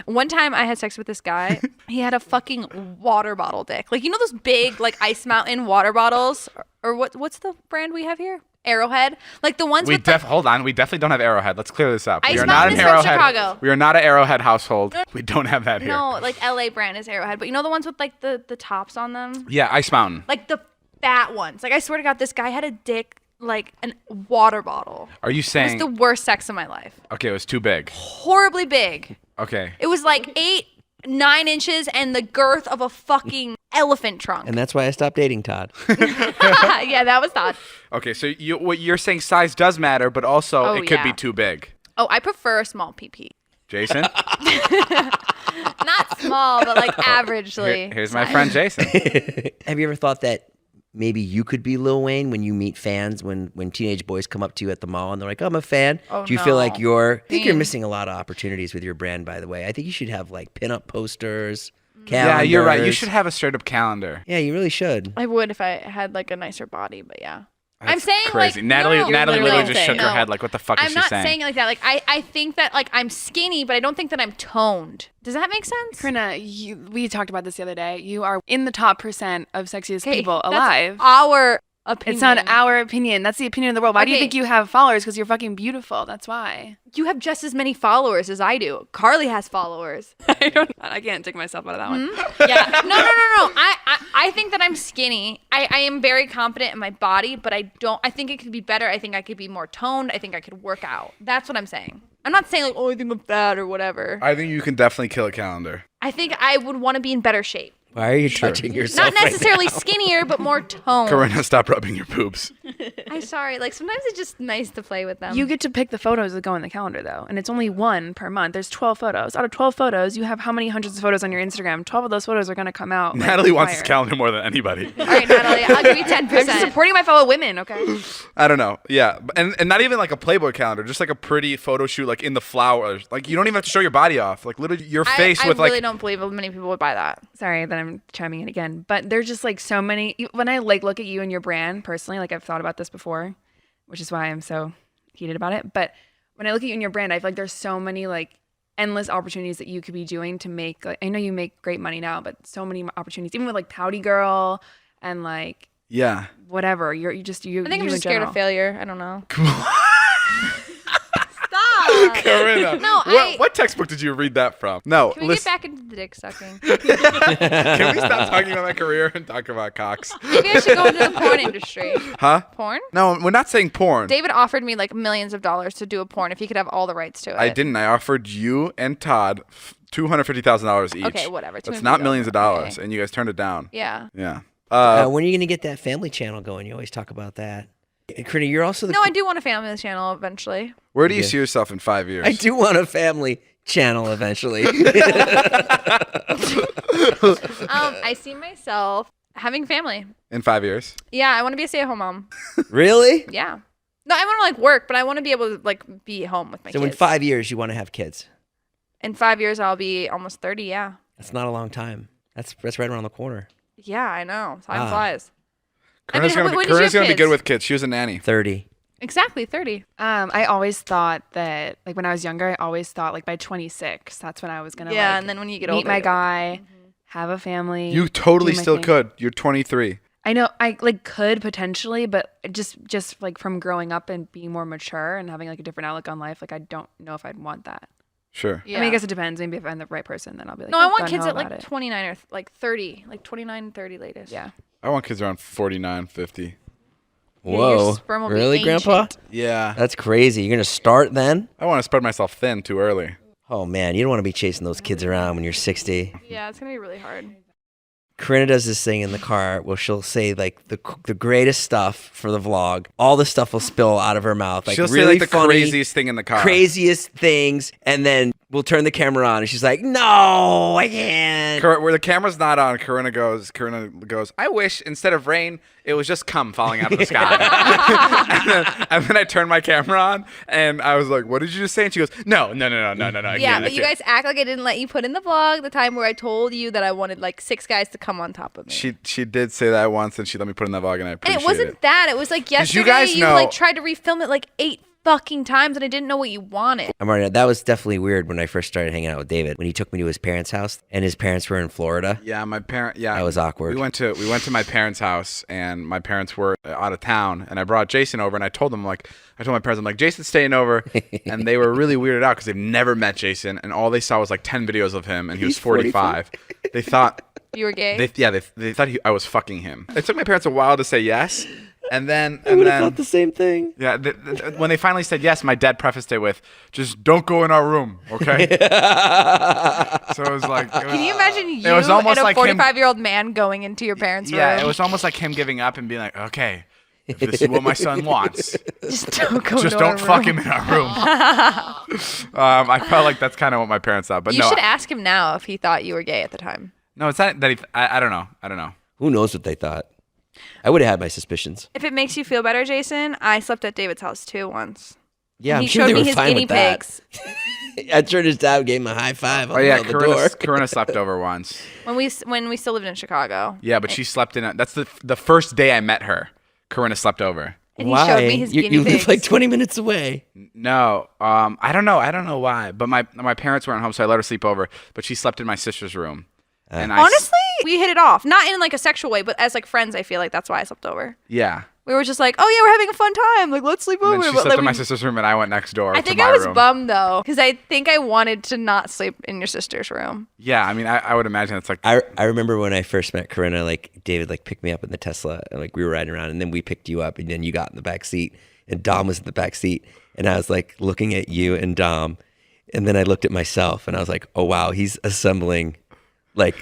One time I had sex with this guy. He had a fucking water bottle dick. Like, you know those big, like, Ice Mountain water bottles? Or what's the brand we have here? Arrowhead. Like the ones with hold on. We definitely don't have Arrowhead. Let's clear this up. Ice We are Mountain not an is from Arrowhead. Chicago. We are not an Arrowhead household. We don't have that here. No, like LA brand is Arrowhead. But you know the ones with like the tops on them? Yeah, Ice Mountain. Like the fat ones. Like I swear to God, this guy had a dick like a water bottle. Are you It saying? was the worst sex of my life. Okay, it was too big. Horribly big. Okay. It was like 9 inches and the girth of a fucking elephant trunk. And that's why I stopped dating Todd. Yeah, that was Todd. Okay, so what you're saying, size does matter, but also it could be too big. Oh, I prefer a small PP. Jason? Not small, but like averagely. Here's my friend Jason. Have you ever thought that maybe you could be Lil Wayne when you meet fans, when teenage boys come up to you at the mall and they're like, oh, I'm a fan? Oh, Do you feel like I think you're Damn. missing a lot of opportunities with your brand, by the way. I think you should have like pinup posters, calendars. Yeah, you're right. You should have a straight up calendar. Yeah, you really should. I would if I had like a nicer body, but yeah. That's I'm saying crazy. like Natalie no, literally literally just shook her head like, what the fuck is I'm she not saying? saying it like that. Like I think that like I'm skinny, but I don't think that I'm toned. Does that make sense? Corinna, we talked about this the other day. You are in the top % of sexiest people that's alive. our opinion. It's not our opinion. That's the opinion of the world. Why do you Okay. think you have followers? Because you're fucking beautiful. That's why. You have just as many followers as I do. Carly has followers. I can't take myself out of that one. Yeah. No. I think that I'm skinny. I am very confident in my body, but I think it could be better. I think I could be more toned. I think I could work out. That's what I'm saying. I'm not saying like, oh, I think I'm fat or whatever. I think you can definitely kill a calendar. I think I would want to be in better shape. Why are you touching yourself? Not right necessarily now? skinnier, but more toned. Corinna, stop rubbing your boobs. I'm sorry. Like sometimes it's just nice to play with them. You get to pick the photos that go in the calendar, though, and it's only one per month. There's 12 photos. Out of 12 photos, you have how many hundreds of photos on your Instagram? 12 of those photos are going to come out. like, Natalie wants fire. this calendar more than anybody. All right, Natalie, I'll give you 10%. I'm just supporting my fellow women, okay? I don't know. Yeah. And not even like a Playboy calendar, just like a pretty photo shoot like in the flowers. Like you don't even have to show your body off. Like literally your face with I really like don't believe many people would buy that. Sorry that I'm chiming in again, but there's just like so many. When I like look at you and your brand personally, like I've thought about this before, which is why I'm so heated about it. But when I look at you and your brand, I feel like there's so many like endless opportunities that you could be doing to make. Like I know you make great money now, but so many opportunities, even with like Pouty Girl and like yeah. whatever. You I think you I'm in just scared general. of failure. I don't know. Corinna. No, what textbook did you read that from? No, Can we listen. get back into the dick sucking? Can we stop talking about my career and talk about cocks? Maybe I should go into the porn industry. Huh? Porn? No, we're not saying porn. David offered me like millions of dollars to do a porn if he could have all the rights to it. I didn't. I offered you and Todd $250,000 each. Okay, whatever. That's $250. not millions of dollars, Okay. and you guys turned it down. Yeah. Yeah. When are you going to get that family channel going? You always talk about that. Corinna, you're also the No, I do want a family channel eventually. Where do you see yourself in 5 years? I do want a family channel eventually. I see myself having family. In 5 years? Yeah, I want to be a stay-at-home mom. Really? Yeah. No, I want to like work, but I want to be able to like be home with my So kids. in 5 years, you want to have kids? In 5 years, I'll be almost 30. Yeah. That's not a long time. That's right around the corner. Yeah, I know. Time Wow. flies. Corinna's when gonna did you have be good kids? with kids. She was a nanny. 30. Exactly, 30. I always thought that like when I was younger, I always thought like by 26, that's when I was gonna Yeah, like, and then when you get meet older, my guy, have a family. You totally do my still thing. could. You're 23. I know I like could potentially, but just like from growing up and being more mature and having like a different outlook on life, like I don't know if I'd want that. Sure. Yeah. I mean, I guess it depends. Maybe if I'm the right person, then I'll be like, No, I oh, want gung kids ho at like about it. 29 or like 30, like 29, 30 latest. Yeah. I want kids around 49, 50. Yeah, your Whoa. sperm will be Really, Grandpa? ancient. Yeah. That's crazy. You're going to start then? I want to spread myself thin too early. Oh, man. You don't want to be chasing those kids around when you're 60. Yeah, it's gonna be really hard. Corinna does this thing in the car where she'll say like the greatest stuff for the vlog. All the stuff will spill out of her mouth. Like She'll really say like the funny, craziest thing in the car. craziest things, and then we'll turn the camera on, and she's like, "No, I can't." Where the camera's not on, Corinna goes, I wish instead of rain, it was just cum falling out of the sky. and then I turned my camera on, and I was like, what did you just say? And she goes, no. Yeah, but you guys act like I didn't let you put in the vlog the time where I told you that I wanted like 6 guys to come on top of me. She did say that once, and she let me put in that vlog, and I appreciate And it wasn't that. It was like yesterday you guys you know- like tried to refilm it like 8 fucking times and I didn't know what you wanted. I'm already. That was definitely weird when I first started hanging out with David. When he took me to his parents' house, and his parents were in Florida. Yeah, my parent. Yeah, That was awkward. We went to my parents' house, and my parents were out of town, and I brought Jason over, and I told my parents, I'm like, Jason's staying over, and they were really weirded out because they've never met Jason, and all they saw was like 10 videos of him, and he was 45. They thought You were gay? they thought I was fucking him. It took my parents a while to say yes, and then I would have thought the same thing. yeah, when they finally said yes, my dad prefaced it with, "Just don't go in our room, okay?" So it was like, Can you imagine you was almost and a like him- 45-year-old man going into your parents' room? yeah, it was almost like him giving up and being like, "Okay, if this is what my son wants, Just don't go just into don't our fuck room. him in our room." I felt like that's kind of what my parents thought, but You no, should ask him now if he thought you were gay at the time. no, it's not that he. I don't know. Who knows what they thought? I would have had my suspicions. If it makes you feel better, Jason, I slept at David's house too once. Yeah, And I'm he sure showed they me were his fine guinea with that. pigs. I'm sure his dad gave him a high five on Oh yeah, the door. Corinna slept over once. When we still lived in Chicago. Yeah, but she slept in. That's the first day I met her. Corinna slept over. And he Why? showed me his you guinea live pigs. like 20 minutes away. No, I don't know why, but my parents weren't home, so I let her sleep over. But she slept in my sister's room, and Honestly, we hit it off. Not in like a sexual way, but as like friends, I feel like that's why I slept over. yeah. We were just like, oh yeah, we're having a fun time. Like, let's sleep And over. then she But, slept like, in my we- sister's room, and I went next door. I to think my I was room. bummed though, because I think I wanted to not sleep in your sister's room. Yeah, I mean, I would imagine it's like. I remember when I first met Corinna, like David like picked me up in the Tesla and like we were riding around and then we picked you up and then you got in the back seat and Dom was in the back seat and I was like looking at you and Dom and then I looked at myself and I was like, oh wow, he's assembling like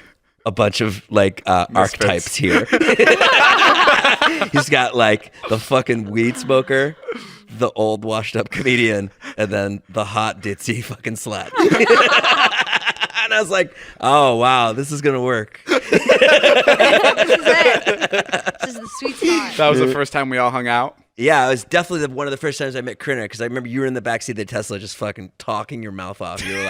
a bunch of like archetypes here. He's got like the fucking weed smoker, the old washed up comedian, and then the hot ditzy fucking slut. And I was like, oh wow, this is gonna work. This is it. This is the sweet spot. That was the first time we all hung out. Yeah, it was definitely one of the first times I met Corinna because I remember you were in the backseat of the Tesla just fucking talking your mouth off. You were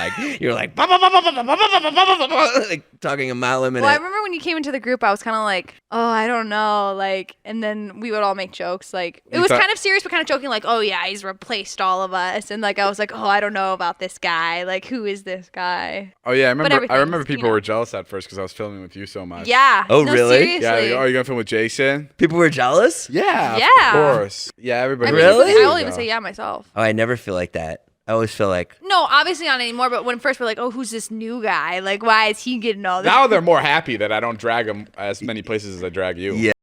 like, "Bah, bah, bah, bah, bah, bah, bah, bah, bah, bah, bah," like talking a mile a minute. Well, I remember when you came into the group, I was kind of like, oh, I don't know, like, and then we would all make jokes, like, it You was thought- kind of serious, but kind of joking, like, oh yeah, he's replaced all of us, and like, I was like, oh, I don't know about this guy, like, who is this guy? Oh yeah, I remember everything's, people were jealous at first because I was filming with you so much. Yeah. Oh, no, really? Seriously. Yeah. Oh, you gonna film with Jason? People were jealous. Yeah. Yeah. Of course. Yeah. Everybody. I mean, was Really? I'll jealous. even say yeah myself. Oh, I never feel like that. I always feel like No, obviously not anymore. But when first we're like, oh, who's this new guy? Like, why is he getting all this? Now they're more happy that I don't drag them as many places as I drag you. Yeah.